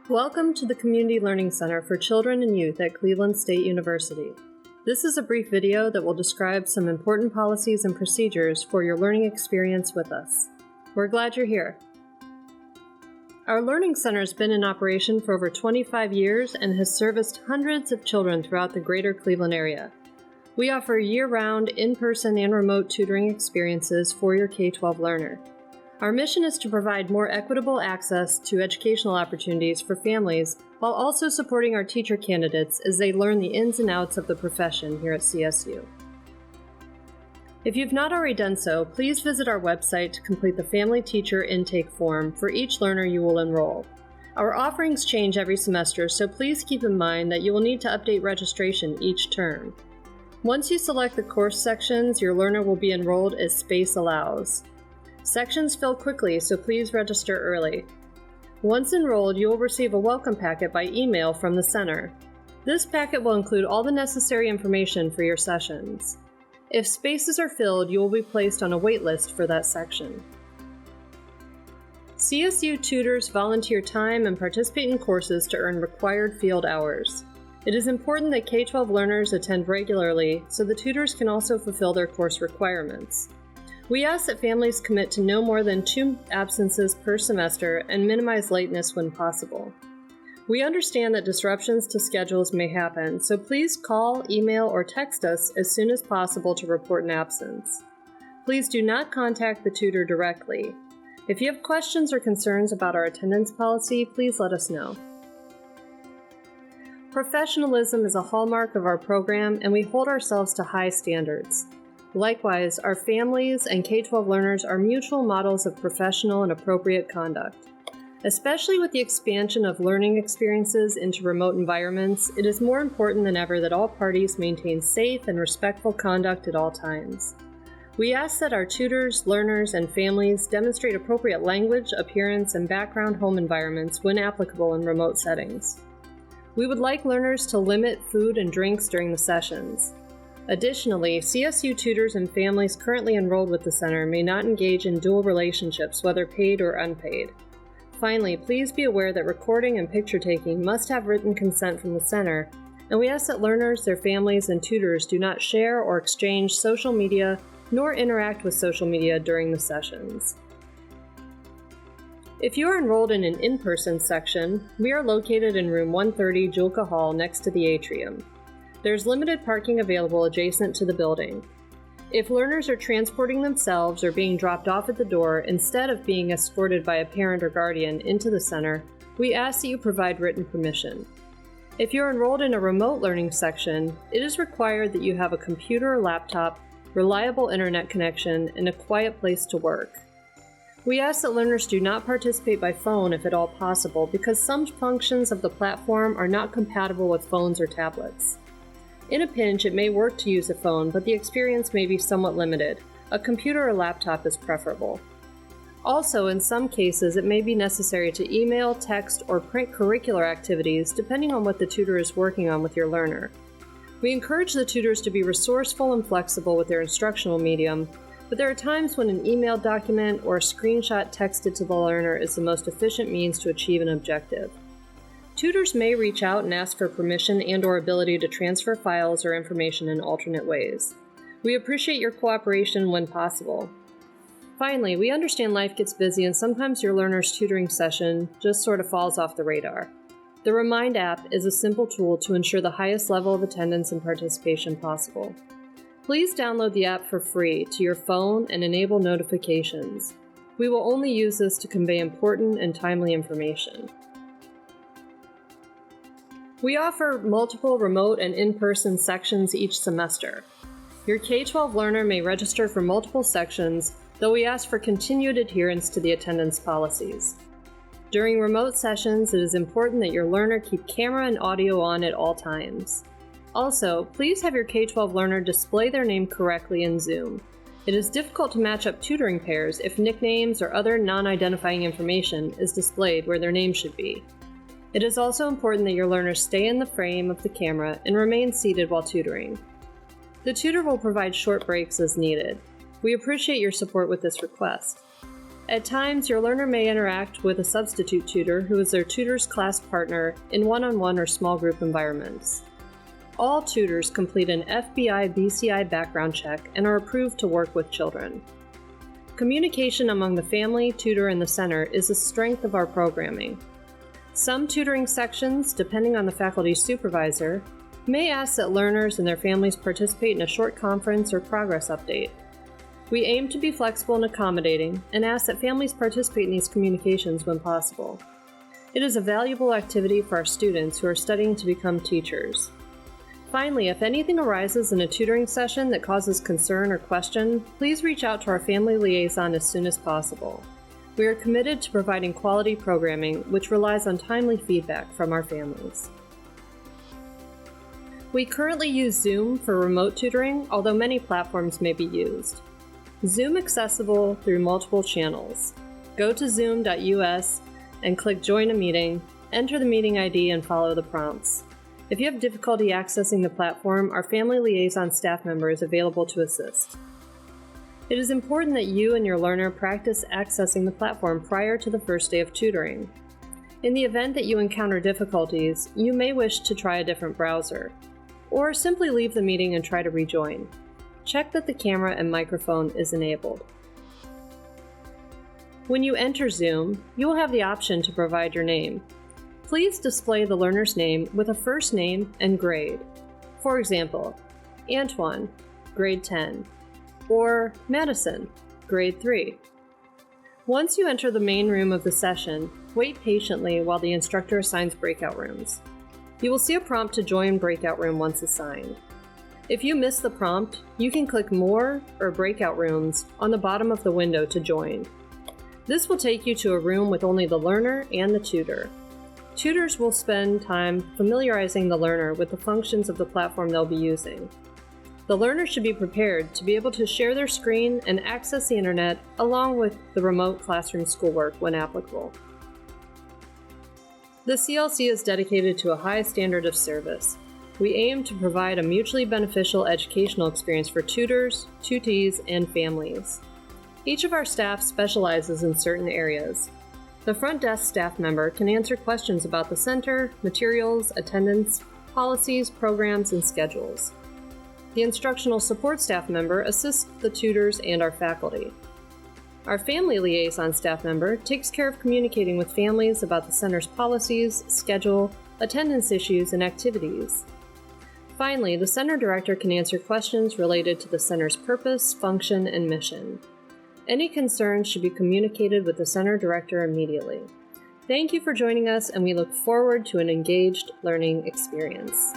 Welcome to the Community Learning Center for Children and Youth at Cleveland State University. This is a brief video that will describe some important policies and procedures for your learning experience with us. We're glad you're here. Our Learning Center has been in operation for over 25 years and has serviced hundreds of children throughout the greater Cleveland area. We offer year-round, in-person and remote tutoring experiences for your K-12 learner. Our mission is to provide more equitable access to educational opportunities for families while also supporting our teacher candidates as they learn the ins and outs of the profession here at CSU. If you've not already done so, please visit our website to complete the Family Teacher Intake Form for each learner you will enroll. Our offerings change every semester, so please keep in mind that you will need to update registration each term. Once you select the course sections, your learner will be enrolled as space allows. Sections fill quickly, so please register early. Once enrolled, you will receive a welcome packet by email from the center. This packet will include all the necessary information for your sessions. If spaces are filled, you will be placed on a wait list for that section. CSU tutors volunteer time and participate in courses to earn required field hours. It is important that K-12 learners attend regularly so the tutors can also fulfill their course requirements. We ask that families commit to no more than 2 absences per semester and minimize lateness when possible. We understand that disruptions to schedules may happen, so please call, email, or text us as soon as possible to report an absence. Please do not contact the tutor directly. If you have questions or concerns about our attendance policy, please let us know. Professionalism is a hallmark of our program, and we hold ourselves to high standards. Likewise, our families and K-12 learners are mutual models of professional and appropriate conduct. Especially with the expansion of learning experiences into remote environments, it is more important than ever that all parties maintain safe and respectful conduct at all times. We ask that our tutors, learners, and families demonstrate appropriate language, appearance, and background home environments when applicable in remote settings. We would like learners to limit food and drinks during the sessions. Additionally, CSU tutors and families currently enrolled with the center may not engage in dual relationships, whether paid or unpaid. Finally, please be aware that recording and picture taking must have written consent from the center, and we ask that learners, their families, and tutors do not share or exchange social media nor interact with social media during the sessions. If you are enrolled in an in-person section, we are located in room 130 Julka Hall next to the atrium. There's limited parking available adjacent to the building. If learners are transporting themselves or being dropped off at the door instead of being escorted by a parent or guardian into the center, we ask that you provide written permission. If you're enrolled in a remote learning section, it is required that you have a computer or laptop, reliable internet connection, and a quiet place to work. We ask that learners do not participate by phone if at all possible because some functions of the platform are not compatible with phones or tablets. In a pinch, it may work to use a phone, but the experience may be somewhat limited. A computer or laptop is preferable. Also, in some cases, it may be necessary to email, text, or print curricular activities depending on what the tutor is working on with your learner. We encourage the tutors to be resourceful and flexible with their instructional medium, but there are times when an emailed document or a screenshot texted to the learner is the most efficient means to achieve an objective. Tutors may reach out and ask for permission and/or ability to transfer files or information in alternate ways. We appreciate your cooperation when possible. Finally, we understand life gets busy and sometimes your learner's tutoring session just sort of falls off the radar. The Remind app is a simple tool to ensure the highest level of attendance and participation possible. Please download the app for free to your phone and enable notifications. We will only use this to convey important and timely information. We offer multiple remote and in-person sections each semester. Your K-12 learner may register for multiple sections, though we ask for continued adherence to the attendance policies. During remote sessions, it is important that your learner keep camera and audio on at all times. Also, please have your K-12 learner display their name correctly in Zoom. It is difficult to match up tutoring pairs if nicknames or other non-identifying information is displayed where their name should be. It is also important that your learners stay in the frame of the camera and remain seated while tutoring. The tutor will provide short breaks as needed. We appreciate your support with this request. At times, your learner may interact with a substitute tutor who is their tutor's class partner in one-on-one or small group environments. All tutors complete an FBI/BCI background check and are approved to work with children. Communication among the family, tutor, and the center is the strength of our programming. Some tutoring sections, depending on the faculty supervisor, may ask that learners and their families participate in a short conference or progress update. We aim to be flexible and accommodating and ask that families participate in these communications when possible. It is a valuable activity for our students who are studying to become teachers. Finally, if anything arises in a tutoring session that causes concern or question, please reach out to our family liaison as soon as possible. We are committed to providing quality programming, which relies on timely feedback from our families. We currently use Zoom for remote tutoring, although many platforms may be used. Zoom accessible through multiple channels. Go to zoom.us and click Join a Meeting, enter the meeting ID, and follow the prompts. If you have difficulty accessing the platform, our family liaison staff member is available to assist. It is important that you and your learner practice accessing the platform prior to the first day of tutoring. In the event that you encounter difficulties, you may wish to try a different browser, or simply leave the meeting and try to rejoin. Check that the camera and microphone is enabled. When you enter Zoom, you will have the option to provide your name. Please display the learner's name with a first name and grade. For example, Antoine, grade 10, or Madison, grade 3. Once you enter the main room of the session, wait patiently while the instructor assigns breakout rooms. You will see a prompt to join breakout room once assigned. If you miss the prompt, you can click More or Breakout Rooms on the bottom of the window to join. This will take you to a room with only the learner and the tutor. Tutors will spend time familiarizing the learner with the functions of the platform they'll be using. The learner should be prepared to be able to share their screen and access the internet along with the remote classroom schoolwork when applicable. The CLC is dedicated to a high standard of service. We aim to provide a mutually beneficial educational experience for tutors, tutees, and families. Each of our staff specializes in certain areas. The front desk staff member can answer questions about the center, materials, attendance, policies, programs, and schedules. The instructional support staff member assists the tutors and our faculty. Our family liaison staff member takes care of communicating with families about the center's policies, schedule, attendance issues, and activities. Finally, the center director can answer questions related to the center's purpose, function, and mission. Any concerns should be communicated with the center director immediately. Thank you for joining us, and we look forward to an engaged learning experience.